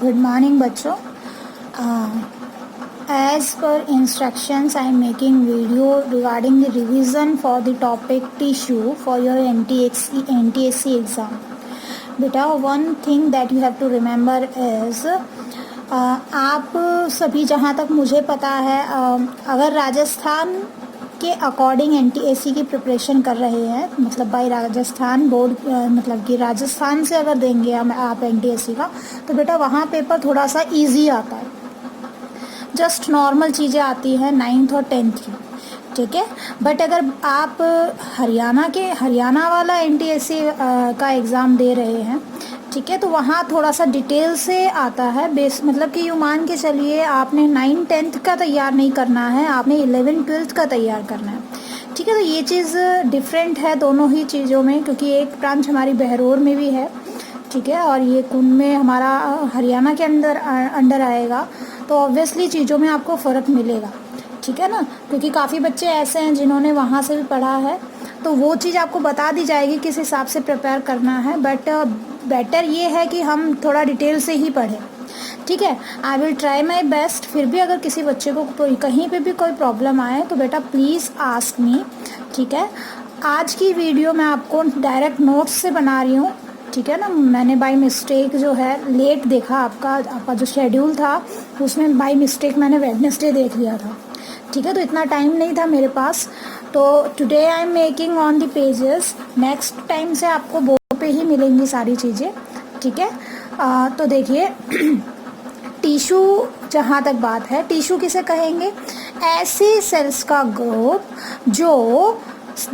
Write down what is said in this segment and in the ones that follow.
Good morning बच्चों. As per instructions, I am making video regarding the revision for the topic tissue for your NTSC exam. बेटा one thing that you have to remember is आप सभी जहाँ तक मुझे पता है अगर राजस्थान के अकॉर्डिंग NTSC की प्रिपरेशन कर रहे हैं, मतलब बाय राजस्थान बोर्ड, मतलब कि राजस्थान से अगर देंगे आप NTSC का, तो बेटा वहाँ पेपर थोड़ा सा इजी आता है. जस्ट नॉर्मल चीज़ें आती हैं 9th और 10th की, ठीक है. बट अगर आप हरियाणा वाला NTSC का एग्ज़ाम दे रहे हैं, ठीक है, तो वहाँ थोड़ा सा डिटेल से आता है बेस. मतलब कि यूँ मान के चलिए आपने 9th 10th का तैयार नहीं करना है, आपने 11th 12th का तैयार करना है, ठीक है. तो ये चीज़ डिफरेंट है दोनों ही चीज़ों में, क्योंकि एक ब्रांच हमारी बहरोर में भी है, ठीक है, और ये कुंभ में हमारा हरियाणा के अंडर आएगा. तो ऑब्वियसली चीज़ों में आपको फ़र्क मिलेगा, ठीक है ना, क्योंकि काफ़ी बच्चे ऐसे हैं जिन्होंने वहाँ से भी पढ़ा है, तो वो चीज़ आपको बता दी जाएगी किस हिसाब से प्रिपेयर करना है. बट बेटर ये है कि हम थोड़ा डिटेल से ही पढ़ें, ठीक है. I will try my best. फिर भी अगर किसी बच्चे को कहीं पे भी कोई प्रॉब्लम आए तो बेटा प्लीज़ आस्क मी, ठीक है. आज की वीडियो मैं आपको डायरेक्ट नोट्स से बना रही हूँ, ठीक है ना. मैंने बाय मिस्टेक जो है लेट देखा, आपका जो शेड्यूल था उसमें बाय मिस्टेक मैंने वेडनेसडे देख लिया था, ठीक है. तो इतना टाइम नहीं था मेरे पास, तो today I am making on the pages. Next time से आपको बोर्ड पे ही मिलेंगी सारी चीज़ें, ठीक है. तो देखिए टिश्यू जहाँ तक बात है, टिश्यू किसे कहेंगे? ऐसे सेल्स का ग्रुप जो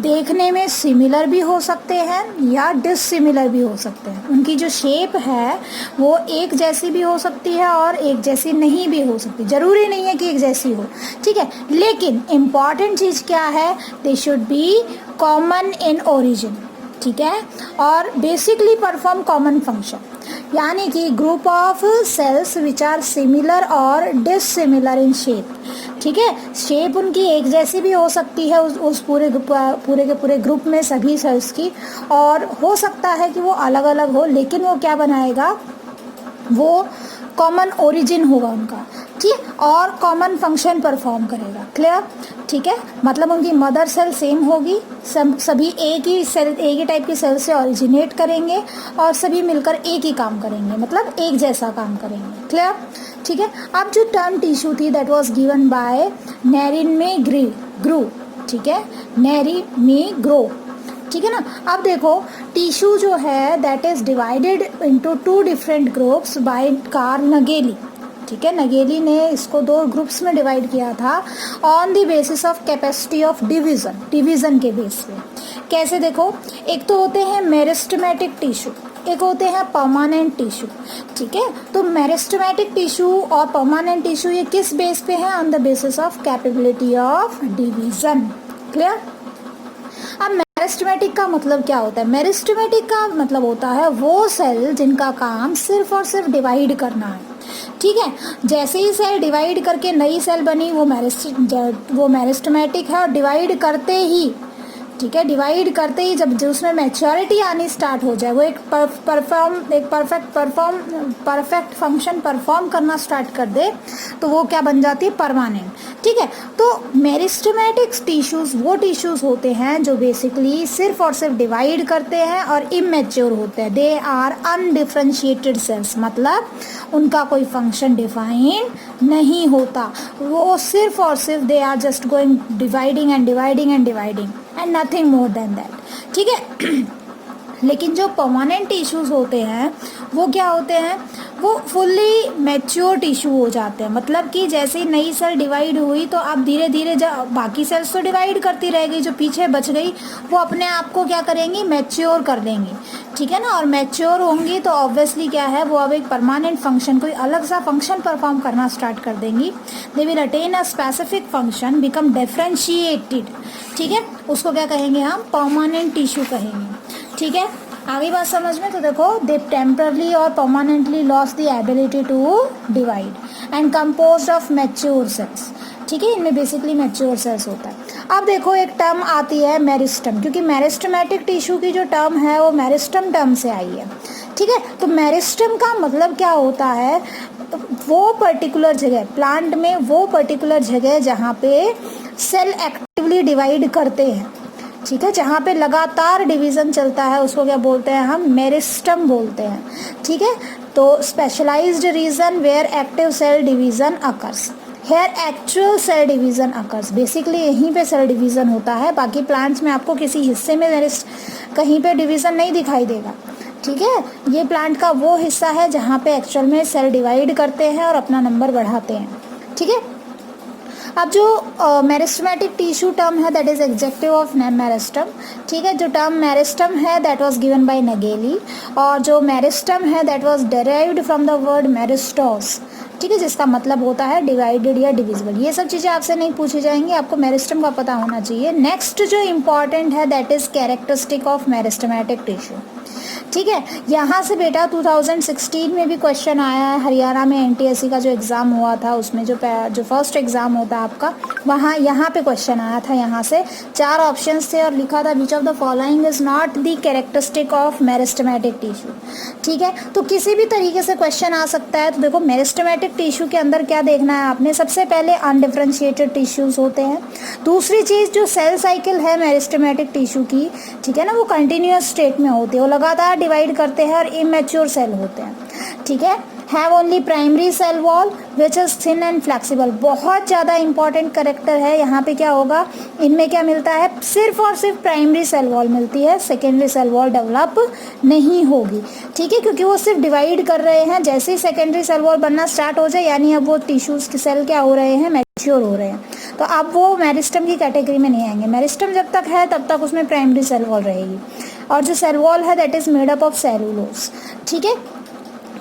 देखने में सिमिलर भी हो सकते हैं या डिससिमिलर भी हो सकते हैं. उनकी जो शेप है वो एक जैसी भी हो सकती है और एक जैसी नहीं भी हो सकती. ज़रूरी नहीं है कि एक जैसी हो, ठीक है. लेकिन इम्पॉर्टेंट चीज़ क्या है? They should be common in origin, ठीक है, और बेसिकली परफॉर्म कॉमन फंक्शन. यानी कि group of cells which are similar और डिससिमिलर इन शेप, ठीक है. शेप उनकी एक जैसी भी हो सकती है उस पूरे के पूरे ग्रुप में सभी सेल्स की, और हो सकता है कि वो अलग अलग हो, लेकिन वो क्या बनाएगा? वो कॉमन ओरिजिन होगा उनका, ठीक, और कॉमन फंक्शन परफॉर्म करेगा. क्लियर, ठीक है. मतलब उनकी मदर सेल सेम होगी, सभी एक ही टाइप की सेल से ओरिजिनेट करेंगे और सभी मिलकर एक ही काम करेंगे, मतलब एक जैसा काम करेंगे. क्लियर, ठीक है. अब जो टर्म टिश्यू थी दैट वाज गिवन बाय नेरिन में ग्रू, ठीक है, नेरी में ग्रो, ठीक है ना. अब देखो टिश्यू जो है that is divided into 2 different groups by Karl Nageli, ठीक है. नगेली ने इसको 2 ग्रुप्स में डिवाइड किया था on the basis of capacity of division के बेस पे. कैसे? देखो, एक तो होते हैं मेरिस्टेमेटिक टिश्यू, एक होते हैं परमानेंट टिश्यू, ठीक है. तो मेरिस्टेमेटिक टिश्यू और परमानेंट टिश्यू ये किस बेस पे है? On the basis of capability of division. Clear. अब मेरिस्टेमेटिक का मतलब क्या होता है? मेरिस्टेमेटिक का मतलब होता है वो सेल जिनका काम सिर्फ और सिर्फ डिवाइड करना है, ठीक है. जैसे ही सेल डिवाइड करके नई सेल बनी वो मेरिस्टेमेटिक है, और डिवाइड करते ही, ठीक है, डिवाइड करते ही जब उसमें मैच्योरिटी आनी स्टार्ट हो जाए, वो एक परफेक्ट फंक्शन परफॉर्म करना स्टार्ट कर दे, तो वो क्या बन जाती है? परमानेंट, ठीक है. तो मेरिस्टेमेटिक टिश्यूज़ वो टिश्यूज़ होते हैं जो बेसिकली सिर्फ और सिर्फ डिवाइड करते हैं और इमेच्योर होते हैं. दे आर अनडिफरेंशिएटेड सेल्स, मतलब उनका कोई फंक्शन डिफाइन नहीं होता, वो सिर्फ और सिर्फ they are just going dividing and dividing and dividing and nothing more than that, ठीक है. लेकिन जो परमानेंट टिश्यूज़ होते हैं वो क्या होते हैं? वो फुल्ली मैच्योर टिश्यू हो जाते हैं. मतलब कि जैसे ही नई सेल डिवाइड हुई तो अब धीरे धीरे बाकी सेल्स तो डिवाइड करती रहेगी, जो पीछे बच गई वो अपने आप को क्या करेंगी? मैच्योर कर देंगी, ठीक है ना. और मैच्योर होंगी तो ऑब्वियसली क्या है? वो अब एक परमानेंट फंक्शन, कोई अलग सा फंक्शन परफॉर्म करना स्टार्ट कर देंगी. They will attain a specific function, become differentiated, ठीक है. उसको क्या कहेंगे हम? परमानेंट टिश्यू कहेंगे, ठीक है. आगे बात समझ में? तो देखो, दे टेम्परली और permanently lose the ability to divide and composed of mature cells, ठीक है. इनमें बेसिकली मैच्योर सेल्स होता है. अब देखो एक टर्म आती है मेरिस्टम, क्योंकि मेरिस्टेमेटिक टिश्यू की जो टर्म है वो मेरिस्टम टर्म से आई है, ठीक है। तो मेरिस्टम का मतलब क्या होता है, वो पर्टिकुलर जगह प्लांट में, वो पर्टिकुलर जगह जहाँ पे सेल एक्टिवली डिवाइड करते हैं, ठीक है, जहाँ पे लगातार डिवीज़न चलता है, उसको क्या बोलते हैं हम, मेरिस्टम बोलते हैं, ठीक है। तो specialised region where active cell division occurs, here actual cell division occurs, basically यहीं पे सेल डिवीज़न होता है। बाकी प्लांट्स में आपको किसी हिस्से में कहीं पे डिवीज़न नहीं दिखाई देगा, ठीक है। ये प्लांट का वो हिस्सा है जहाँ पे एक्चुअल में सेल डिवाइड करते हैं और अपना नंबर बढ़ाते हैं, ठीक है। अब जो मेरिस्टेमेटिक टिश्यू टर्म है that is adjective of meristem, ठीक है। जो टर्म मेरिस्टम है that was given by Nageli, और जो मेरिस्टम है that was derived from the word meristos, ठीक है, जिसका मतलब होता है डिवाइडेड या डिविजिबल। ये सब चीज़ें आपसे नहीं पूछी जाएंगी, आपको मेरिस्टम का पता होना चाहिए। नेक्स्ट जो इम्पॉर्टेंट है that is characteristic of meristematic tissue, ठीक है। यहाँ से बेटा 2016 में भी क्वेश्चन आया है, हरियाणा में एनटीएससी का जो एग्ज़ाम हुआ था उसमें जो फर्स्ट एग्ज़ाम होता है आपका, वहाँ यहाँ पे क्वेश्चन आया था। यहाँ से 4 ऑप्शंस थे और लिखा था which of the following is not the characteristic of meristematic tissue, ठीक है। तो किसी भी तरीके से क्वेश्चन आ सकता है। तो देखो मेरिस्टेमेटिक टिश्यू के अंदर क्या देखना है आपने, सबसे पहले अनडिफरेंशिएटेड टिश्यूज़ होते हैं। दूसरी चीज़ जो सेल साइकिल है मेरिस्टेमेटिक टिश्यू की, ठीक है ना, वो कंटिन्यूस स्टेट में होती है, वो लगातार डिवाइड करते हैं और इमेच्योर सेल होते हैं, ठीक है। Have only primary cell wall which is thin and flexible, बहुत ज़्यादा इंपॉर्टेंट करेक्टर है। यहाँ पे क्या होगा, इनमें क्या मिलता है, सिर्फ और सिर्फ प्राइमरी सेल वॉल मिलती है, सेकेंडरी सेल वॉल डेवलप नहीं होगी, ठीक है, क्योंकि वो सिर्फ डिवाइड कर रहे हैं। जैसे ही सेकेंडरी सेल वॉल बनना स्टार्ट हो जाए यानी अब वो टिश्यूज़ के सेल क्या हो रहे हैं, मैच्योर हो रहे हैं, तो अब वो मेरिस्टम की कैटेगरी में नहीं आएंगे। मेरिस्टम जब तक है तब तक उसमें प्राइमरी सेल वॉल रहेगी, और जो सेल वॉल है that is made up of cellulose, ठीक है,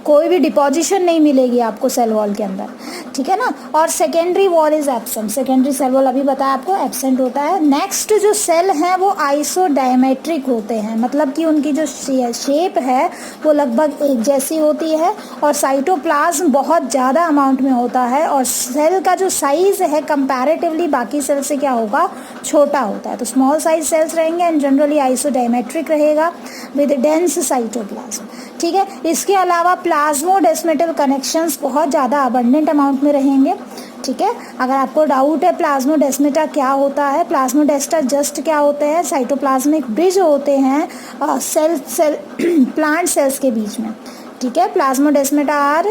कोई भी डिपोजिशन नहीं मिलेगी आपको सेल वॉल के अंदर, ठीक है ना। और secondary wall is absent, secondary cell wall अभी बताया आपको एब्सेंट होता है। नेक्स्ट जो सेल हैं वो आइसोडायमेट्रिक होते हैं, मतलब कि उनकी जो शेप है वो लगभग एक जैसी होती है, और साइटोप्लाज्म बहुत ज़्यादा अमाउंट में होता है, और सेल का जो साइज है कंपैरेटिवली बाकी सेल से क्या होगा, छोटा होता है। तो स्मॉल साइज सेल्स रहेंगे एंड जनरली आइसोडायमेट्रिक रहेगा विद डेंस साइटोप्लाज्म, ठीक है। इसके अलावा प्लाज्मोडेस्मेटल कनेक्शंस बहुत ज़्यादा अबंडेंट अमाउंट में रहेंगे, ठीक है। अगर आपको डाउट है प्लाज्मोडेस्मेटा क्या होता है, प्लाज्मोडेस्टा जस्ट क्या होते हैं, साइटोप्लाज्मिक ब्रिज होते हैं प्लांट सेल्स के बीच में, ठीक है। प्लाज्मोडेस्मेटा आर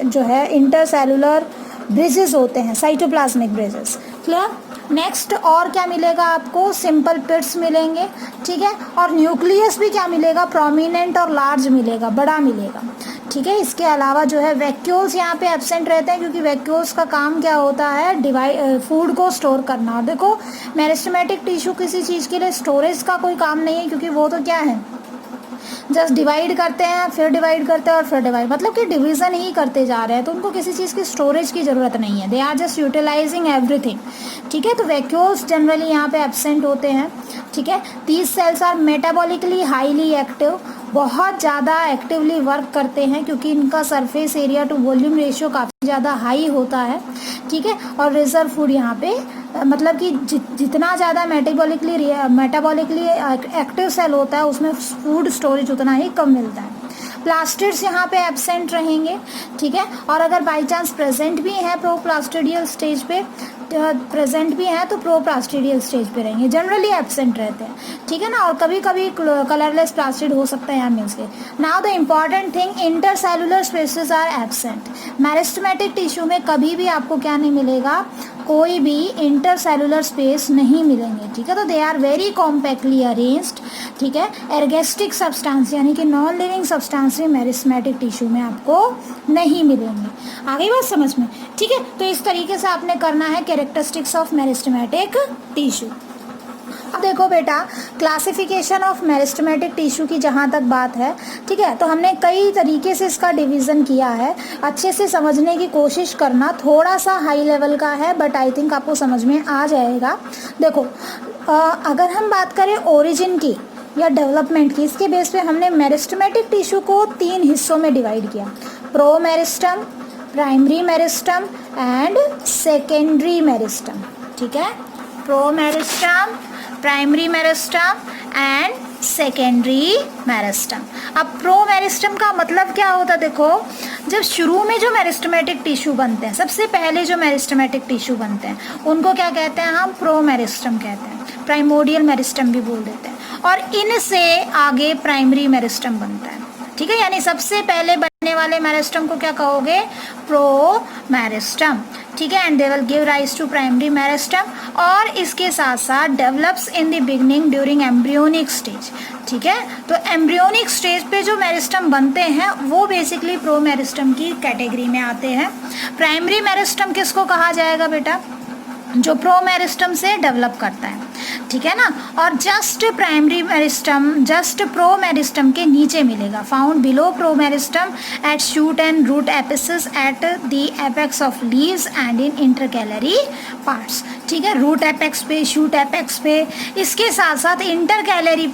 जो है इंटरसेलुलर ब्रिजेस होते हैं, साइटोप्लाज्मिक ब्रिजेस, क्लियर। नेक्स्ट और क्या मिलेगा आपको, सिंपल पिट्स मिलेंगे, ठीक है, और न्यूक्लियस भी क्या मिलेगा, प्रोमिनेंट और लार्ज मिलेगा, बड़ा मिलेगा, ठीक है। इसके अलावा जो है वैक्यूल्स यहाँ पे एब्सेंट रहते हैं, क्योंकि वैक्यूल्स का काम क्या होता है, फूड को स्टोर करना। देखो मेरिस्टेमेटिक टिश्यू किसी चीज़ के लिए स्टोरेज का कोई काम नहीं है, क्योंकि वो तो क्या है, जस्ट डिवाइड करते हैं, फिर डिवाइड करते हैं और फिर डिवाइड, मतलब कि डिवीज़न ही करते जा रहे हैं, तो उनको किसी चीज़ की स्टोरेज की ज़रूरत नहीं है, they are just utilising everything, ठीक है। तो वैक्यूल्स जनरली यहाँ पे एब्सेंट होते हैं, ठीक है। These cells are metabolically highly active, बहुत ज़्यादा एक्टिवली वर्क करते हैं, क्योंकि इनका surface area to volume ratio काफ़ी ज़्यादा हाई होता है, ठीक है। और रिजर्व फूड यहाँ पे मतलब कि जितना ज़्यादा मेटाबॉलिकली एक्टिव सेल होता है उसमें फूड स्टोरेज उतना ही कम मिलता है। प्लास्टिड्स यहाँ पे एब्सेंट रहेंगे, ठीक है। और अगर बाई चांस प्रेजेंट भी हैं प्रोप्लास्टिडियल स्टेज पे, प्रेजेंट भी हैं तो प्रोप्लास्टिडियल स्टेज पे रहेंगे, जनरली एब्सेंट रहते हैं, ठीक है ना। और कभी कभी कलरलेस प्लास्टिड हो सकता है यहाँ मिल्स के। Now the important thing, intercellular spaces are absent. Meristematic tissue में कभी भी आपको क्या नहीं मिलेगा, कोई भी इंटरसेलुलर स्पेस नहीं मिलेंगे, ठीक है। तो they are very compactly arranged, ठीक है। एर्गेस्टिक सब्सटेंस यानी कि नॉन लिविंग सब्सटेंस भी मेरिस्टेमेटिक टिश्यू में आपको नहीं मिलेंगे। आगे बात समझ में, ठीक है। तो इस तरीके से आपने करना है कैरेक्टरिस्टिक्स ऑफ मेरिस्टेमेटिक टिश्यू। अब देखो बेटा, क्लासिफिकेशन ऑफ मेरिस्टेमेटिक टिश्यू की जहाँ तक बात है, ठीक है, तो हमने कई तरीके से इसका डिवीज़न किया है। अच्छे से समझने की कोशिश करना, थोड़ा सा हाई लेवल का है बट आई थिंक आपको समझ में आ जाएगा। देखो अगर हम बात करें ओरिजिन की या डेवलपमेंट की, इसके बेस पे हमने मेरिस्टेमेटिक टिश्यू को 3 हिस्सों में डिवाइड किया, promeristem, primary meristem and secondary meristem, ठीक है। Promeristem, primary meristem and secondary meristem. अब प्रो मेरिस्टम का मतलब क्या होता है, देखो जब शुरू में जो मेरिस्टमेटिक टिश्यू बनते हैं, सबसे पहले जो मेरिस्टमेटिक टिश्यू बनते हैं उनको क्या कहते हैं हम, प्रो मेरिस्टम कहते हैं, प्राइमोडियल मेरिस्टम भी बोल देते हैं, और इनसे आगे प्राइमरी मेरिस्टम बनता है। ठीक है, यानी सबसे पहले बनने वाले मेरिस्टम को क्या कहोगे, प्रो मेरिस्टम। ठीक है, and they will give rise to primary meristem, और इसके साथ साथ develops in the beginning during embryonic stage. ठीक है, तो एम्ब्रियोनिक स्टेज पे जो मेरिस्टम बनते हैं वो बेसिकली प्रो मेरिस्टम की कैटेगरी में आते हैं। प्राइमरी मेरिस्टम किसको कहा जाएगा बेटा, जो प्रो मेरिस्टम से डेवलप करता है। ठीक है ना, और just primary meristem just promeristem के नीचे मिलेगा, found below promeristem at shoot and root apices at the apex of leaves and in intercalary parts. ठीक है, रूट एपेक्स पे, शूट एपेक्स पे, इसके साथ साथ इंटरकैलरी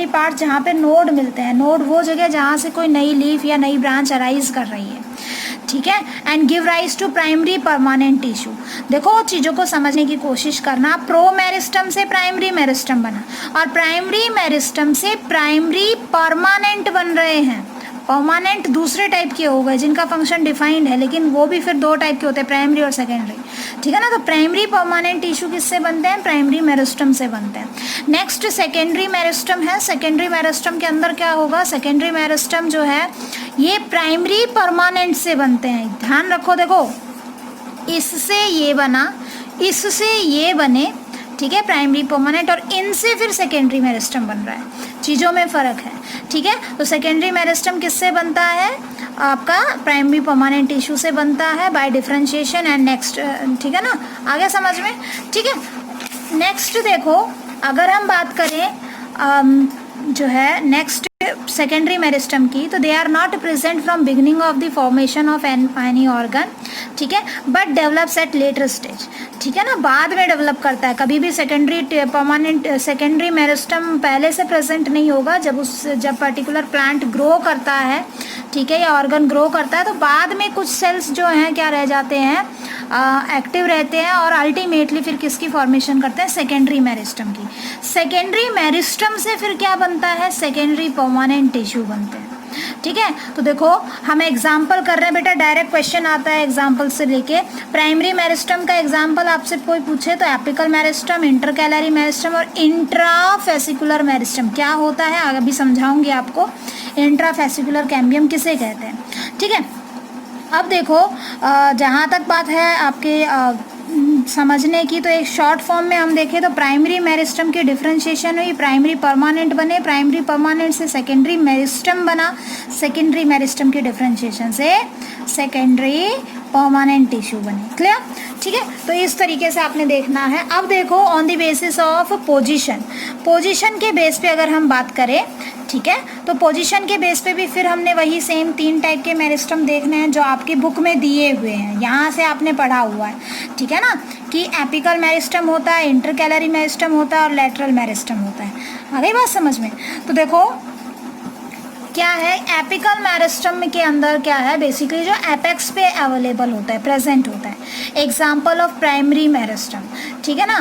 पार्ट्स जहाँ पे नोड मिलते हैं, नोड वो जगह जहाँ से कोई नई लीफ या नई ब्रांच अराइज कर रही है। ठीक है, and give rise to primary permanent tissue. देखो चीज़ों को समझने की कोशिश करना, प्रो मेरिस्टम से प्राइमरी मेरिस्टम बना और प्राइमरी मेरिस्टम से प्राइमरी परमानेंट बन रहे हैं। परमानेंट दूसरे टाइप के हो गए जिनका फंक्शन डिफाइंड है, लेकिन वो भी फिर दो टाइप के होते हैं, प्राइमरी और सेकेंडरी। ठीक है ना, तो प्राइमरी परमानेंट टिश्यू किससे बनते हैं, प्राइमरी मेरिस्टम से बनते हैं। नेक्स्ट सेकेंडरी मेरिस्टम है, सेकेंडरी मेरिस्टम के अंदर क्या होगा, सेकेंडरी मेरिस्टम जो है ये प्राइमरी परमानेंट से बनते हैं। ध्यान रखो, देखो इससे ये बना, इससे ये बने, ठीक है, प्राइमरी परमानेंट, और इनसे फिर सेकेंडरी मेरिस्टम बन रहा है, चीज़ों में फ़र्क है। ठीक है, तो सेकेंडरी मेरिस्टम किससे बनता है, आपका प्राइमरी परमानेंट टिश्यू से बनता है बाय डिफरेंशिएशन एंड नेक्स्ट। ठीक है ना, आगे समझ में। ठीक है, नेक्स्ट देखो, अगर हम बात करें जो है नेक्स्ट सेकेंडरी मेरिस्टम की, तो they are not present from beginning of the formation of any organ. ठीक है, but develops at later stage. ठीक है ना, बाद में डेवलप करता है, कभी भी सेकेंडरी मेरिस्टम पहले से प्रेजेंट नहीं होगा। जब पर्टिकुलर प्लांट ग्रो करता है, ठीक है, या ऑर्गन ग्रो करता है, तो बाद में कुछ सेल्स जो हैं क्या रह जाते हैं, एक्टिव रहते हैं, और अल्टीमेटली फिर किसकी फॉर्मेशन करते हैं, सेकेंडरी मेरिस्टम की। सेकेंडरी मेरिस्टम से फिर क्या बनता है, सेकेंडरी परमानेंट टिश्यू बनते हैं। ठीक है, तो देखो हम एग्जाम्पल कर रहे हैं बेटा, डायरेक्ट क्वेश्चन आता है एग्जाम्पल से लेके। प्राइमरी मेरिस्टम का एग्जाम्पल आपसे कोई पूछे तो एपिकल मेरिस्टम, इंटरकैलरी मेरिस्टम और इंट्राफेसिकुलर मेरिस्टम क्या होता है आगे भी समझाऊंगी आपको। इंट्राफेसिकुलर कैम्बियम किसे कहते हैं। ठीक है, अब देखो जहाँ तक बात है आपके समझने की, तो एक शॉर्ट फॉर्म में हम देखें तो प्राइमरी मेरिस्टम की डिफरेंशिएशन हुई, प्राइमरी परमानेंट बने, प्राइमरी परमानेंट से सेकेंडरी मेरिस्टम बना, सेकेंडरी मेरिस्टम की डिफरेंशिएशन से सेकेंडरी परमानेंट टिश्यू बने। क्लियर। ठीक है, तो इस तरीके से आपने देखना है। अब देखो on the basis of position के बेस पे अगर हम बात करें, ठीक है, तो पोजीशन के बेस पे भी फिर हमने वही सेम 3 टाइप के मेरिस्टम देखने हैं जो आपकी बुक में दिए हुए हैं, यहाँ से आपने पढ़ा हुआ है। ठीक है ना, कि एपिकल मेरिस्टम होता है, इंटरकैलरी मेरिस्टम होता है और लेटरल मेरिस्टम होता है। आ गई बात समझ में। तो देखो क्या है, एपिकल मेरिस्टम के अंदर क्या है, बेसिकली जो एपेक्स पे अवेलेबल होता है, प्रेजेंट होता है। एग्जाम्पल ऑफ प्राइमरी मेरिस्टम, ठीक है ना,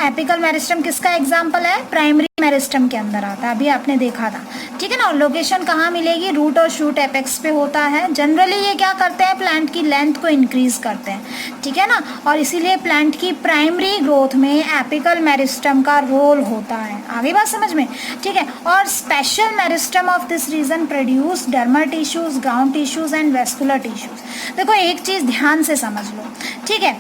एपिकल मेरिस्टम किसका एग्जाम्पल है, प्राइमरी मेरिस्टम के अंदर आता है, अभी आपने देखा था। ठीक है ना, लोकेशन कहाँ मिलेगी, रूट और शूट एपेक्स पे होता है। जनरली ये क्या करते हैं, प्लांट की लेंथ को इंक्रीज करते हैं। ठीक है ना, और इसीलिए प्लांट की प्राइमरी ग्रोथ में एपिकल मेरिस्टम का रोल होता है। आगे बात समझ में। ठीक है, और special meristem of this region produce dermal tissues, ground tissues and vascular tissues. देखो एक चीज़ ध्यान से समझ लो, ठीक है,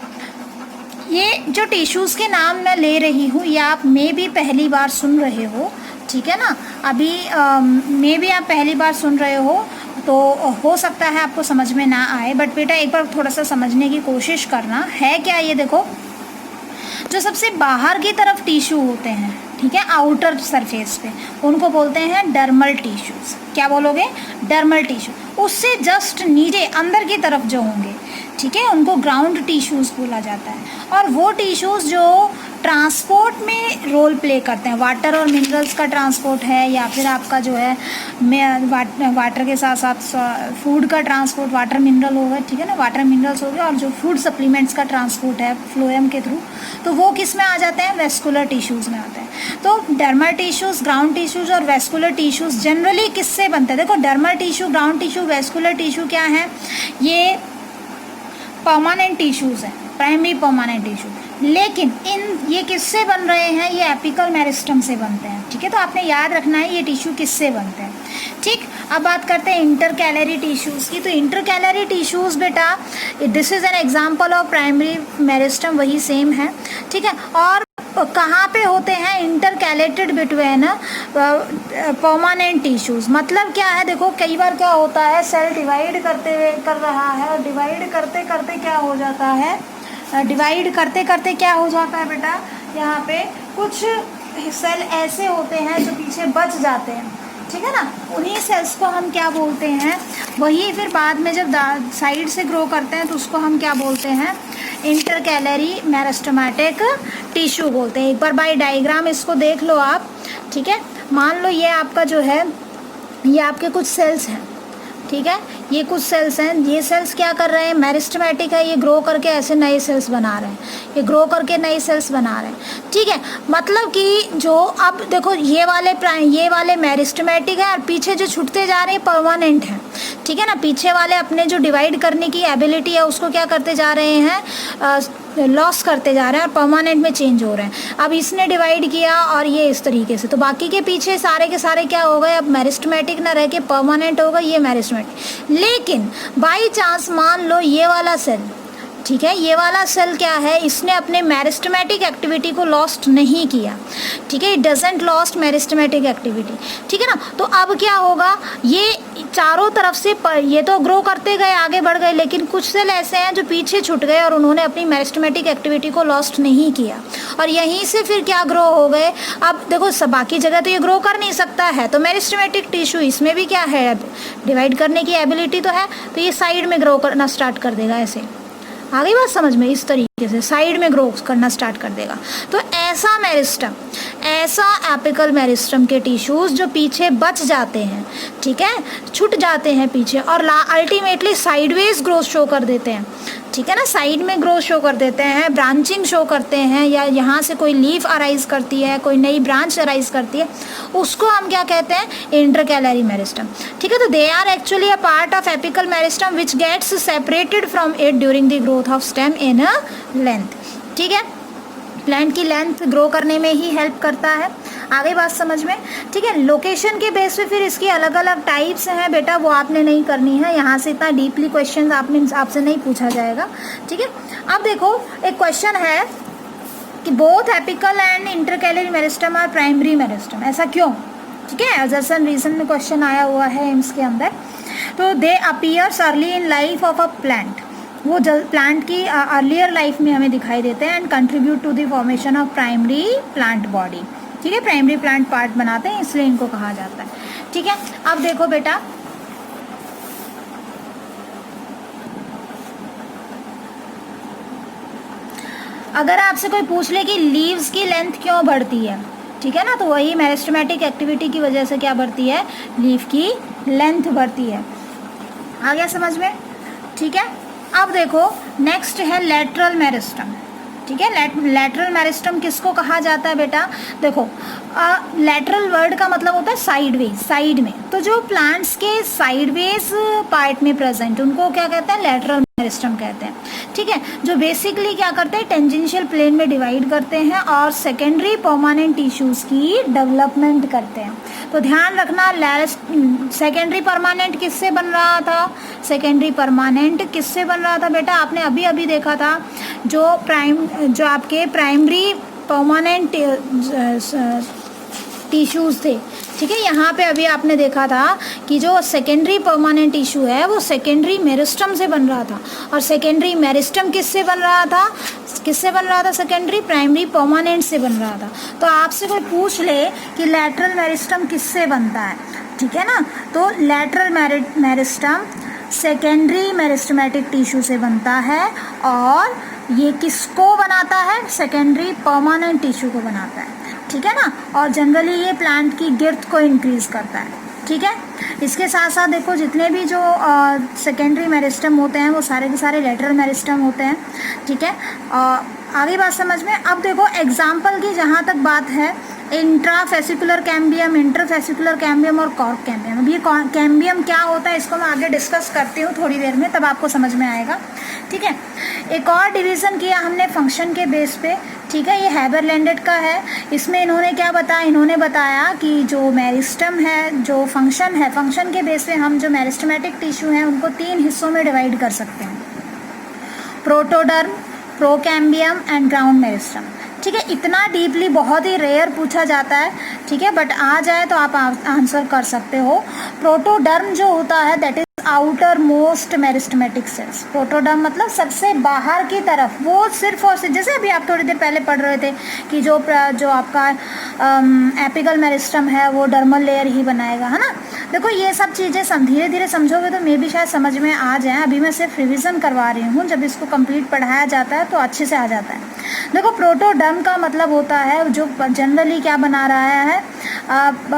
ये जो टिश्यूज़ के नाम मैं ले रही हूँ ये आप मे भी पहली बार सुन रहे हो। ठीक है ना, अभी मे भी आप पहली बार सुन रहे हो, तो हो सकता है आपको समझ में ना आए, बट बेटा एक बार थोड़ा सा समझने की कोशिश करना है। क्या ये देखो, जो सबसे बाहर की तरफ टिश्यू होते हैं, ठीक है, आउटर सरफेस पे, उनको बोलते हैं डर्मल टिश्यूज़। क्या बोलोगे, डर्मल टिश्यू। उससे जस्ट नीचे अंदर की तरफ जो होंगे, ठीक है, उनको ग्राउंड टिश्यूज़ बोला जाता है। और वो टिश्यूज़ जो ट्रांसपोर्ट में रोल प्ले करते हैं, वाटर और मिनरल्स का ट्रांसपोर्ट है, या फिर आपका जो है वाटर के साथ साथ फूड का ट्रांसपोर्ट, वाटर मिनरल हो गए, ठीक है ना, वाटर मिनरल्स हो गए, और जो फूड सप्लीमेंट्स का ट्रांसपोर्ट है फ्लोएम के थ्रू, तो वो किस में आ जाते हैं, वेस्कुलर टिश्यूज़ में आते हैं। तो डर्मल टिश्यूज़, ग्राउंड टिश्यूज़ और वेस्कुलर टिश्यूज़ जनरली किससे बनते हैं? देखो, dermal tissue, ground tissue, vascular tissue क्या है, ये परमानेंट टिश्यूज़ हैं, प्राइमरी परमानेंट टिश्यू। लेकिन ये किससे बन रहे हैं? ये एपिकल मेरिस्टम से बनते हैं, ठीक है। तो आपने याद रखना है ये टिश्यू किससे बनते हैं, ठीक। अब बात करते हैं इंटरकैलरी टिश्यूज़ की। तो इंटरकैलरी टिश्यूज़ बेटा, this is an example of primary meristem, वही सेम है, ठीक है। और कहाँ पे होते हैं? Intercalated between permanent tissues. मतलब क्या है, देखो कई बार क्या होता है, सेल डिवाइड कर रहा है, और डिवाइड करते करते क्या हो जाता है, डिवाइड करते करते क्या हो जाता है बेटा, यहाँ पे कुछ सेल ऐसे होते हैं जो पीछे बच जाते हैं, ठीक है ना। उन्हीं सेल्स को हम क्या बोलते हैं, वही फिर बाद में जब साइड से ग्रो करते हैं तो उसको हम क्या बोलते हैं, इंटरकैलरी मेरिस्टेमेटिक टिश्यू बोलते हैं। एक बार बाय डायग्राम इसको देख लो आप, ठीक है। मान लो ये आपका जो है, ये आपके कुछ सेल्स हैं, ठीक है, ये कुछ सेल्स हैं, ये सेल्स क्या कर रहे हैं, मेरिस्टेमेटिक है, ये ग्रो करके ऐसे नए सेल्स बना रहे हैं, ये ग्रो करके नए सेल्स बना रहे हैं, ठीक है। मतलब कि जो अब देखो ये वाले मेरिस्टेमेटिक है, और पीछे जो छूटते जा रहे हैं परमानेंट हैं, ठीक है ना। पीछे वाले अपने जो डिवाइड करने की एबिलिटी है उसको क्या करते जा रहे हैं, लॉस करते जा रहे हैं, और परमानेंट में चेंज हो रहे हैं। अब इसने डिवाइड किया और ये इस तरीके से, तो बाकी के पीछे सारे के सारे क्या हो गए, अब मेरिस्टेमेटिक ना रह के परमानेंट हो गए, ये मेरिस्टेमेटिक। लेकिन बाई चांस मान लो ये वाला सेल, ठीक है, ये वाला सेल क्या है, इसने अपने मेरिस्टेमेटिक एक्टिविटी को लॉस्ट नहीं किया, ठीक है, it doesn't lost meristematic activity, ठीक है ना। तो अब क्या होगा, ये चारों तरफ से ये तो ग्रो करते गए, आगे बढ़ गए, लेकिन कुछ सेल ऐसे हैं जो पीछे छूट गए और उन्होंने अपनी मेरिस्टेमेटिक एक्टिविटी को लॉस्ट नहीं किया, और यहीं से फिर क्या ग्रो हो गए। अब देखो सब बाकी जगह तो ये ग्रो कर नहीं सकता है, तो मेरिस्टेमेटिक टिश्यू इसमें भी क्या है, डिवाइड करने की एबिलिटी तो है, तो ये साइड में ग्रो करना स्टार्ट कर देगा। ऐसे आ गई बात समझ में, इस तरीके से साइड में ग्रो करना स्टार्ट कर देगा। तो ऐसा मेरिस्टम, ऐसा एपिकल मेरिस्टम के टिश्यूज़ जो पीछे बच जाते हैं, ठीक है, छूट जाते हैं पीछे, और अल्टीमेटली साइडवेज ग्रोथ शो कर देते हैं, ठीक है ना, साइड में ग्रोथ शो कर देते हैं, ब्रांचिंग शो करते हैं, या यहाँ से कोई लीफ अराइज करती है, कोई नई ब्रांच अराइज करती है, उसको हम क्या कहते हैं, इंटरकैलरी मेरिस्टम, ठीक है। तो they are actually a part of apical meristem which gets separated from it during the growth of stem in a length, ठीक है। प्लांट की लेंथ ग्रो करने में ही हेल्प करता है। आगे बात समझ में, ठीक है। लोकेशन के बेस पे फिर इसकी अलग अलग टाइप्स हैं बेटा, वो आपने नहीं करनी है, यहाँ से इतना डीपली क्वेश्चन आपसे नहीं पूछा जाएगा, ठीक है। अब देखो एक क्वेश्चन है कि both apical and intercalary meristem are primary meristem, ऐसा क्यों, ठीक है। एजर्सन रीजन में क्वेश्चन आया हुआ है एम्स के अंदर। तो they appears early in life of a plant, वो प्लांट की अर्लियर लाइफ में हमें दिखाई देते हैं, and contribute to the formation of primary plant body, ठीक है, प्राइमरी प्लांट पार्ट बनाते हैं, इसलिए इनको कहा जाता है, ठीक है। अब देखो बेटा, अगर आपसे कोई पूछ ले कि लीव्स की लेंथ क्यों बढ़ती है, ठीक है ना, तो वही मेरिस्टेमेटिक एक्टिविटी की वजह से क्या बढ़ती है, लीफ की लेंथ बढ़ती है। आ गया समझ में, ठीक है। अब देखो नेक्स्ट है लेटरल मेरिस्टम, ठीक है। लेटरल मेरिस्टम किसको कहा जाता है बेटा, देखो लेटरल वर्ड का मतलब होता है साइडवेज, साइड में, तो जो प्लांट्स के साइडवेज पार्ट में प्रेजेंट उनको क्या कहते हैं, लेटरल मेरिस्टम कहते हैं, ठीक है। जो बेसिकली क्या करते हैं, टेंजेंशियल प्लेन में डिवाइड करते हैं और सेकेंडरी परमानेंट टिश्यूज़ की डेवलपमेंट करते हैं। तो ध्यान रखना, सेकेंडरी परमानेंट किससे बन रहा था, सेकेंडरी परमानेंट किससे बन रहा था बेटा, आपने अभी अभी देखा था, जो आपके प्राइमरी परमानेंट टिश्यूज़ थे, ठीक है। यहाँ पे अभी आपने देखा था कि जो सेकेंडरी परमानेंट टिश्यू है वो सेकेंडरी मेरिस्टम से बन रहा था, और सेकेंडरी मेरिस्टम किससे बन रहा था, सेकेंडरी प्राइमरी परमानेंट से बन रहा था। तो आपसे कोई पूछ ले कि लेटरल मेरिस्टम किससे बनता है, ठीक है ना, तो lateral meristem secondary meristematic tissue से बनता है और ये किसको बनाता है, सेकेंडरी परमानेंट टिश्यू को बनाता है, ठीक है ना। और जनरली ये प्लांट की गिर्थ को इंक्रीज करता है, ठीक है। इसके साथ साथ देखो जितने भी जो सेकेंडरी मेरिस्टम होते हैं वो सारे के सारे लेटरल मेरिस्टम होते हैं, ठीक है। आगे बात समझ में। अब देखो एग्जाम्पल की जहाँ तक बात है, इंट्राफेसिकुलर कैम्बियम, इंटरफेसिकुलर कैम्बियम और कॉर्क कैम्बियम। अब ये कैम्बियम क्या होता है इसको मैं आगे डिस्कस करती हूँ थोड़ी देर में, तब आपको समझ में आएगा, ठीक है। एक और डिवीज़न किया हमने फंक्शन के बेस पे, ठीक है। ये हैबरलैंडेड का है। इसमें इन्होंने क्या बताया, इन्होंने बताया कि जो मेरिस्टम है, जो फंक्शन है, फंक्शन के बेस पे हम जो मेरिस्टेमेटिक टिश्यू हैं उनको 3 हिस्सों में डिवाइड कर सकते हैं, protoderm, procambium and ground meristem, ठीक है। इतना डीपली बहुत ही रेयर पूछा जाता है, ठीक है, बट आ जाए तो आप आंसर कर सकते हो। प्रोटोडर्म जो होता है that is outer most meristematic cells. Protoderm मतलब सबसे बाहर की तरफ, वो सिर्फ और सिर्फ, जैसे अभी आप थोड़ी देर पहले पढ़ रहे थे कि जो आपका एपिकल मेरिस्टम है वो डर्मल लेयर ही बनाएगा, है ना। देखो ये सब चीज़ें धीरे धीरे समझोगे तो मे भी शायद समझ में आ जाए। अभी मैं सिर्फ रिवीजन करवा रही हूँ, जब इसको कंप्लीट पढ़ाया जाता है तो अच्छे से आ जाता है। देखो प्रोटोडर्म का मतलब होता है जो जनरली क्या बना रहा है,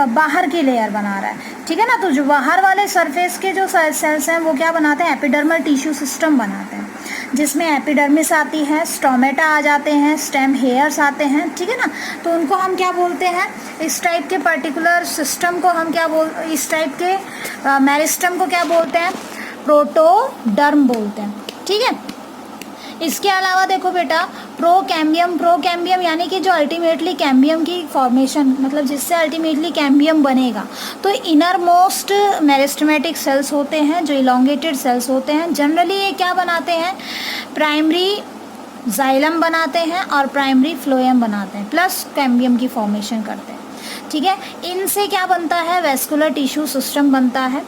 बाहर की लेयर बना रहा है, ठीक है ना। तो जो बाहर वाले सरफेस के जो सेल्स हैं वो क्या बनाते हैं, एपिडर्मल टिश्यू सिस्टम बनाते हैं, जिसमें एपिडर्मिस आती है, स्टोमेटा आ जाते हैं, स्टेम हेयर्स आते हैं, ठीक है ना। तो उनको हम क्या बोलते हैं, इस टाइप के पर्टिकुलर सिस्टम को हम क्या इस टाइप के मेरिस्टम को क्या बोलते हैं, प्रोटोडर्म बोलते हैं, ठीक है। इसके अलावा देखो बेटा प्रोकैम्बियम यानी कि जो अल्टीमेटली कैम्बियम की फॉर्मेशन, मतलब जिससे अल्टीमेटली कैम्बियम बनेगा, तो इनर मोस्ट मेरिस्टेमेटिक सेल्स होते हैं जो इलोंगेटेड सेल्स होते हैं। जनरली ये क्या बनाते हैं, प्राइमरी जाइलम बनाते हैं और प्राइमरी फ्लोएम बनाते हैं, प्लस कैम्बियम की फॉर्मेशन करते हैं, ठीक है। इनसे क्या बनता है, वेस्कुलर टिश्यू सिस्टम बनता है,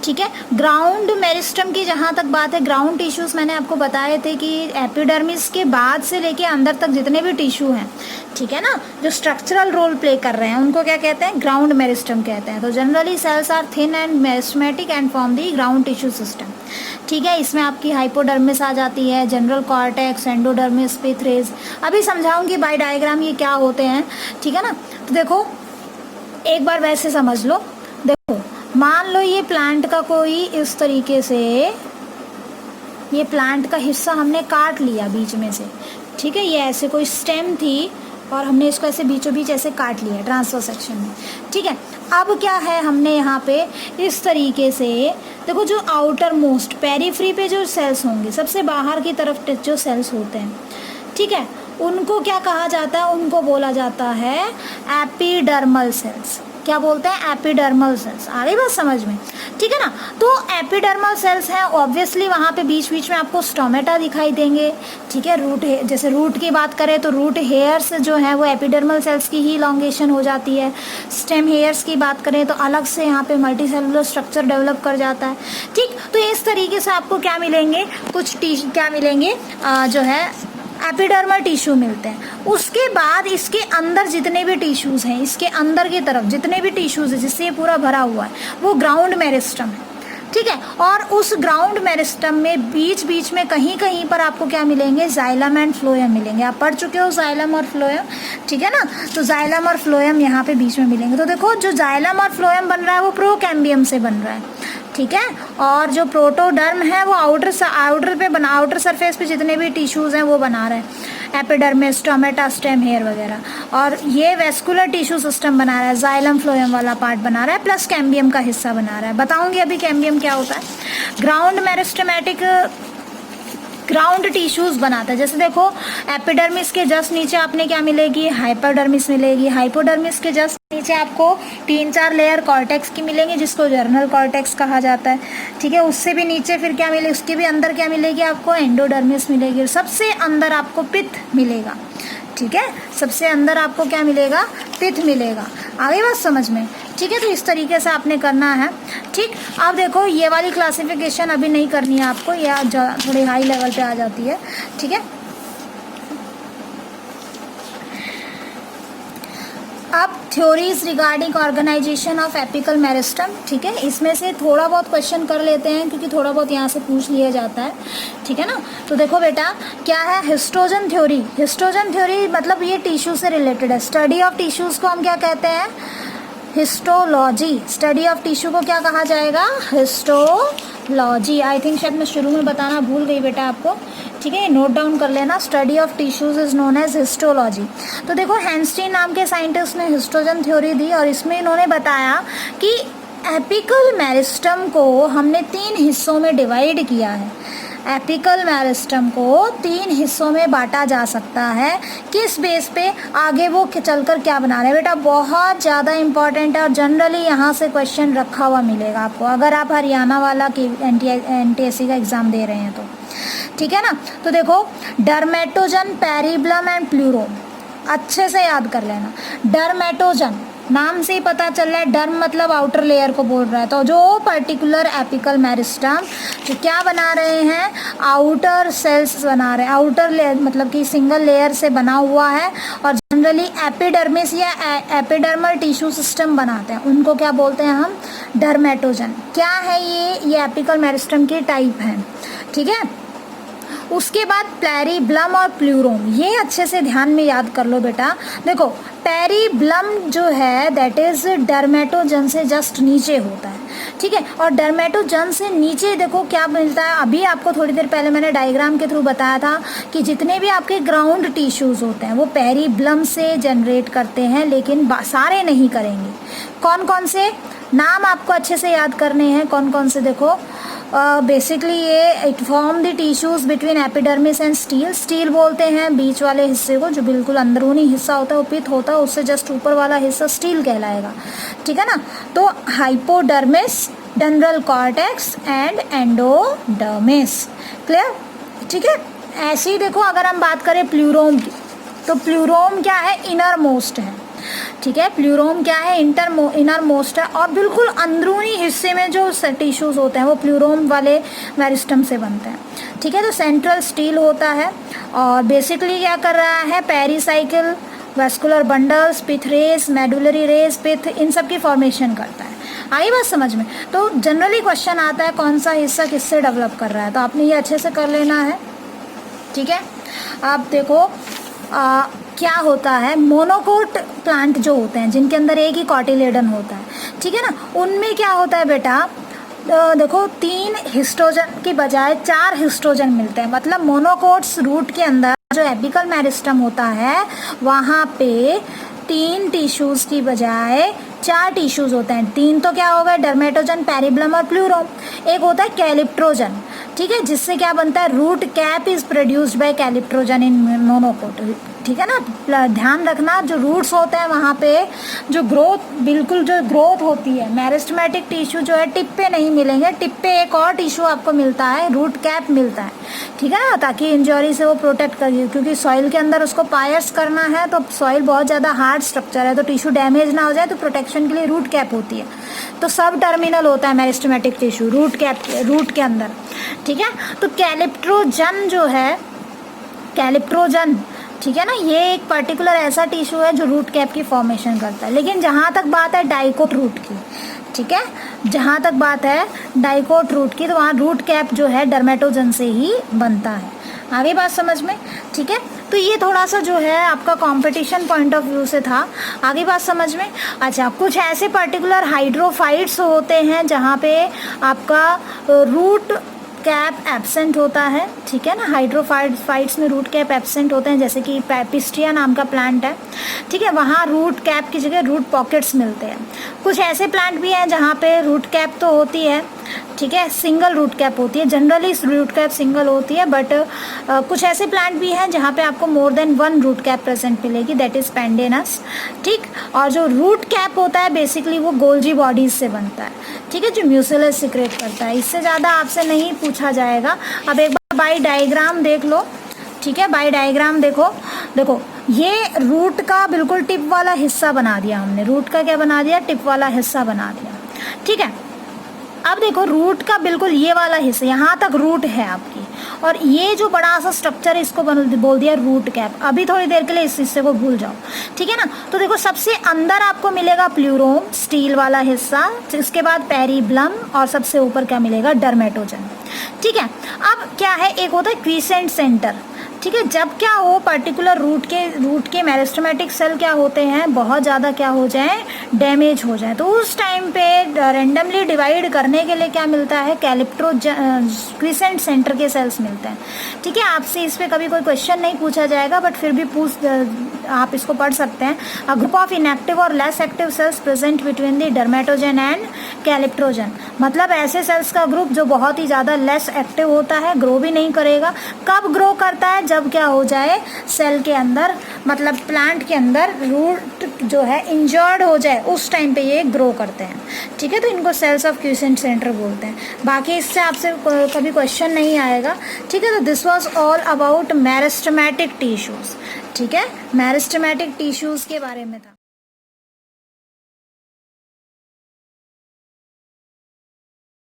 ठीक है। ग्राउंड मेरिस्टम की जहाँ तक बात है, ग्राउंड टिश्यूज मैंने आपको बताए थे कि एपिडर्मिस के बाद से लेके अंदर तक जितने भी टिश्यू हैं, ठीक है ना, जो स्ट्रक्चरल रोल प्ले कर रहे हैं उनको क्या कहते हैं, ग्राउंड मेरिस्टम कहते हैं। तो generally cells are thin and meristematic and form the ground tissue system, ठीक है। इसमें आपकी हाइपोडर्मिस आ जाती है, general cortex, endodermis, pith rays. अभी समझाऊंगी बाय डायग्राम ये क्या होते हैं, ठीक है ना। तो देखो एक बार वैसे समझ लो, देखो मान लो ये प्लांट का कोई इस तरीके से, ये प्लांट का हिस्सा हमने काट लिया बीच में से, ठीक है। ये ऐसे कोई स्टेम थी और हमने इसको ऐसे बीचों बीच ऐसे काट लिया ट्रांसफर सेक्शन में, ठीक है। अब क्या है, हमने यहाँ पे इस तरीके से देखो जो आउटर मोस्ट पेरिफ्री पे जो सेल्स होंगे, सबसे बाहर की तरफ जो सेल्स होते हैं, ठीक है, उनको क्या कहा जाता है, उनको बोला जाता है एपिडर्मल सेल्स। क्या बोलते हैं, एपिडर्मल सेल्स। आ रही बात समझ में, ठीक है ना। तो एपिडर्मल सेल्स हैं, ऑब्वियसली वहाँ पे बीच बीच में आपको स्टोमेटा दिखाई देंगे, ठीक है। रूट जैसे रूट की बात करें तो रूट हेयर्स जो है वो एपिडर्मल सेल्स की ही इलॉन्गेशन हो जाती है। स्टेम हेयर्स की बात करें तो अलग से यहाँ पे मल्टीसेलुलर स्ट्रक्चर डेवलप कर जाता है, ठीक। तो इस तरीके से आपको क्या मिलेंगे, कुछ क्या मिलेंगे, जो है एपिडर्मल टिश्यू मिलते हैं। उसके बाद इसके अंदर जितने भी टिश्यूज़ हैं, इसके अंदर की तरफ जितने भी टिश्यूज़ हैं जिससे ये पूरा भरा हुआ है, वो ग्राउंड मेरिस्टम है, ठीक है। और उस ग्राउंड मेरिस्टम में बीच बीच में कहीं कहीं पर आपको क्या मिलेंगे, जाइलम एंड फ्लोएम मिलेंगे। आप पढ़ चुके हो जाइलम और फ्लोएम, ठीक है ना। तो जाइलम और फ्लोएम यहाँ पे बीच में मिलेंगे। तो देखो जो जाइलम और फ्लोएम बन रहा है वो प्रोकैम्बियम से बन रहा है, ठीक है। और जो प्रोटोडर्म है वो आउटर सरफेस पे जितने भी टिश्यूज़ हैं वो बना रहा है, एपिडर्मिस, स्टोमेटा, स्टेम हेयर वगैरह। और ये वेस्कुलर टिश्यू सिस्टम बना रहा है, जाइलम फ्लोएम वाला पार्ट बना रहा है, प्लस कैम्बियम का हिस्सा बना रहा है। बताऊंगी अभी कैम्बियम क्या होता है। ग्राउंड मेरिस्टेमेटिक ग्राउंड टिश्यूज बनाता है। जैसे देखो एपिडर्मिस के जस्ट नीचे आपने क्या मिलेगी, हाइपोडर्मिस मिलेगी। हाइपोडर्मिस के जस्ट नीचे आपको 3-4 लेयर कॉर्टेक्स की मिलेंगी, जिसको जर्नल कॉर्टेक्स कहा जाता है, ठीक है। उससे भी नीचे फिर क्या मिलेगी, उसके भी अंदर क्या मिलेगी आपको, एंडोडर्मिस मिलेगी। सबसे अंदर आपको पिथ मिलेगा, ठीक है। सबसे अंदर आपको क्या मिलेगा, पिथ मिलेगा। आगे बात समझ में, ठीक है। तो इस तरीके से आपने करना है, ठीक। अब देखो ये वाली क्लासिफिकेशन अभी नहीं करनी है आपको, या थोड़ी हाई लेवल पे आ जाती है, ठीक है। अब theories regarding organisation of apical meristem, ठीक है, इसमें से थोड़ा बहुत क्वेश्चन कर लेते हैं क्योंकि थोड़ा बहुत यहाँ से पूछ लिया जाता है, ठीक है ना। तो देखो बेटा क्या है हिस्टोजन थ्योरी। हिस्टोजन थ्योरी मतलब ये टिश्यू से रिलेटेड है। स्टडी ऑफ टिश्यूज को हम क्या कहते हैं, हिस्टोलॉजी। स्टडी ऑफ टिश्यू को क्या कहा जाएगा, हिस्टोलॉजी। आई थिंक शायद मैं शुरू में बताना भूल गई बेटा आपको, ठीक है, नोट डाउन कर लेना। Study of tissues is known as histology. तो देखो हैंस्टीन नाम के साइंटिस्ट ने हिस्टोजन थ्योरी दी और इसमें इन्होंने बताया कि एपिकल मेरिस्टम को हमने 3 हिस्सों में डिवाइड किया है। एपिकल मेरिस्टम को 3 हिस्सों में बांटा जा सकता है। किस बेस पे, आगे वो चलकर क्या बना रहे हैं बेटा, बहुत ज़्यादा इंपॉर्टेंट है और जनरली यहाँ से क्वेश्चन रखा हुआ मिलेगा आपको अगर आप हरियाणा वाला की NTSC का एग्ज़ाम दे रहे हैं तो, ठीक है ना। तो देखो डर्मेटोजन, पेरिब्लम एंड प्लूरोम, अच्छे से याद कर लेना। डर्मेटोजन नाम से ही पता चल रहा है, डर्म मतलब आउटर लेयर को बोल रहा है। तो जो पर्टिकुलर एपिकल मेरिस्टम जो क्या बना रहे हैं, आउटर सेल्स बना रहे हैं। आउटर लेयर मतलब कि सिंगल लेयर से बना हुआ है और जनरली एपिडर्मिस या एपिडर्मल टिश्यू सिस्टम बनाते हैं, उनको क्या बोलते हैं हम, डर्मेटोजन। क्या है ये एपिकल मेरिस्टम की टाइप है, ठीक है। उसके बाद पेरिब्लम और प्लूरोम, ये अच्छे से ध्यान में याद कर लो बेटा। देखो पेरिब्लम जो है दैट इज डर्मेटोजन से जस्ट नीचे होता है, ठीक है। और डर्मेटोजन से नीचे देखो क्या मिलता है, अभी आपको थोड़ी देर पहले मैंने डायग्राम के थ्रू बताया था कि जितने भी आपके ग्राउंड टिश्यूज होते हैं वो पेरिब्लम से जनरेट करते हैं, लेकिन सारे नहीं करेंगे। कौन कौन से नाम आपको अच्छे से याद करने हैं, कौन कौन से, देखो बेसिकली ये it form the tissues between epidermis and steel. Steel बोलते हैं बीच वाले हिस्से को, जो बिल्कुल अंदरूनी हिस्सा होता है वो पित्त होता है, उससे जस्ट ऊपर वाला हिस्सा स्टील कहलाएगा, ठीक है ना। तो hypodermis, general cortex and endodermis, clear, ठीक है। ऐसे ही देखो अगर हम बात करें प्लूरोम की, तो प्लूरोम क्या है, इनर मोस्ट है, ठीक है। प्लूरोम क्या है, इनर मोस्ट है और बिल्कुल अंदरूनी हिस्से में जो टिश्यूज होते हैं वो प्लूरोम वाले मेरिस्टम से बनते हैं, ठीक है। तो सेंट्रल स्टील होता है और बेसिकली क्या कर रहा है, पेरिसाइकिल, वेस्कुलर बंडल्स, पिथ रेस, मेडुलरी रेस, पिथ, इन सब की फॉर्मेशन करता है। आई बात समझ में। तो जनरली क्वेश्चन आता है कौन सा हिस्सा किससे डेवलप कर रहा है, तो आपने ये अच्छे से कर लेना है, ठीक है। आप देखो क्या होता है, मोनोकोट प्लांट जो होते हैं जिनके अंदर एक ही कॉटिलेडन होता है, ठीक है ना, उनमें क्या होता है बेटा, देखो 3 हिस्टोजन की बजाय 4 हिस्टोजन मिलते हैं। मतलब मोनोकोट्स रूट के अंदर जो एपिकल मेरिस्टम होता है वहाँ पे 3 टिश्यूज की बजाय 4 टिश्यूज होते हैं। 3 तो क्या हो गए, डर्मेटोजन, पेरिब्लम और प्लूरोम। एक होता है कैलिप्ट्रोजन, ठीक है, जिससे क्या बनता है, root cap is produced by calyptrogen in monocot, ठीक है ना। ध्यान रखना जो रूट्स होते हैं वहाँ पे जो ग्रोथ, बिल्कुल जो ग्रोथ होती है, मेरिस्टेमेटिक टिश्यू जो है टिप पे नहीं मिलेंगे, टिप पे एक और टिश्यू आपको मिलता है, रूट कैप मिलता है, ठीक है ना, ताकि इंजरी से वो प्रोटेक्ट करिए, क्योंकि सॉइल के अंदर उसको पायर्स करना है तो सॉइल बहुत ज़्यादा हार्ड स्ट्रक्चर है, तो टिश्यू डैमेज ना हो जाए, तो प्रोटेक्शन के लिए रूट कैप होती है। तो सब टर्मिनल होता है मेरिस्टेमेटिक टिश्यू रूट के अंदर, ठीक है। तो कैलिप्ट्रोजन जो है, कैलिप्ट्रोजन, ठीक है ना, ये एक पर्टिकुलर ऐसा टिश्यू है जो रूट कैप की फॉर्मेशन करता है। लेकिन जहाँ तक बात है डाइकोट रूट की, ठीक है, जहाँ तक बात है डाइकोट रूट की, तो वहाँ रूट कैप जो है डर्मेटोजन से ही बनता है। आगे बात समझ में, ठीक है। तो ये थोड़ा सा जो है आपका कंपटीशन पॉइंट ऑफ व्यू से था। आगे बात समझ में। अच्छा, कुछ ऐसे पर्टिकुलर हाइड्रोफाइट्स होते हैं जहाँ पे आपका रूट कैप एब्सेंट होता है, ठीक है ना। हाइड्रोफाइट्स में रूट कैप एब्सेंट होते हैं, जैसे कि पिस्टिया नाम का प्लांट है, ठीक है, वहाँ रूट कैप की जगह रूट पॉकेट्स मिलते हैं। कुछ ऐसे प्लांट भी हैं जहाँ पे रूट कैप तो होती है, ठीक है, सिंगल रूट कैप होती है, जनरली रूट कैप सिंगल होती है, बट कुछ ऐसे प्लांट भी हैं जहाँ पे आपको more than 1 root cap present मिलेगी, दैट इज पेंडेनस, ठीक। और जो रूट कैप होता है बेसिकली वो गोल्जी बॉडीज से बनता है, ठीक है, जो म्यूसिलस सिक्रेट करता है। इससे ज़्यादा आपसे नहीं पूछा जाएगा। अब एक बार बाई डायग्राम देख लो, ठीक है, बाई डायग्राम देखो ये रूट का बिल्कुल टिप वाला हिस्सा बना दिया हमने, रूट का क्या बना दिया, टिप वाला हिस्सा बना दिया, ठीक है। अब देखो रूट का बिल्कुल ये वाला हिस्सा, यहाँ तक रूट है आपकी, और ये जो बड़ा सा स्ट्रक्चर है इसको बोल दिया रूट कैप। अभी थोड़ी देर के लिए इस हिस्से को भूल जाओ, ठीक है ना। तो देखो सबसे अंदर आपको मिलेगा प्लूरोम, स्टील वाला हिस्सा, इसके बाद पेरिब्लम और सबसे ऊपर क्या मिलेगा, डर्मेटोजन, ठीक है। अब क्या है, एक होता है क्वीसेंट सेंटर, ठीक है। जब क्या हो पर्टिकुलर रूट के मेरिस्टेमेटिक सेल क्या होते हैं, बहुत ज़्यादा क्या हो जाए, डैमेज हो जाए, तो उस टाइम पे रेंडमली डिवाइड करने के लिए क्या मिलता है, क्वीसेंट सेंटर के सेल्स मिलते हैं, ठीक है। आपसे इस पर कभी कोई क्वेश्चन नहीं पूछा जाएगा, बट फिर भी आप इसको पढ़ सकते हैं। अ ग्रुप ऑफ इनएक्टिव और less active cells present between the dermatogen and calyptrogen, मतलब ऐसे सेल्स का ग्रुप जो बहुत ही ज़्यादा लेस एक्टिव होता है, ग्रो भी नहीं करेगा। कब ग्रो करता है, जब क्या हो जाए, सेल के अंदर मतलब प्लांट के अंदर रूट जो है इंजर्ड हो जाए, उस टाइम पे ये ग्रो करते हैं, ठीक है। तो इनको सेल्स ऑफ क्वीसेंट सेंटर बोलते हैं। बाकी इससे आपसे कभी क्वेश्चन नहीं आएगा, ठीक है। तो this was all about meristematic tissues, ठीक है, मेरिस्टेमेटिक टिश्यूज के बारे में था।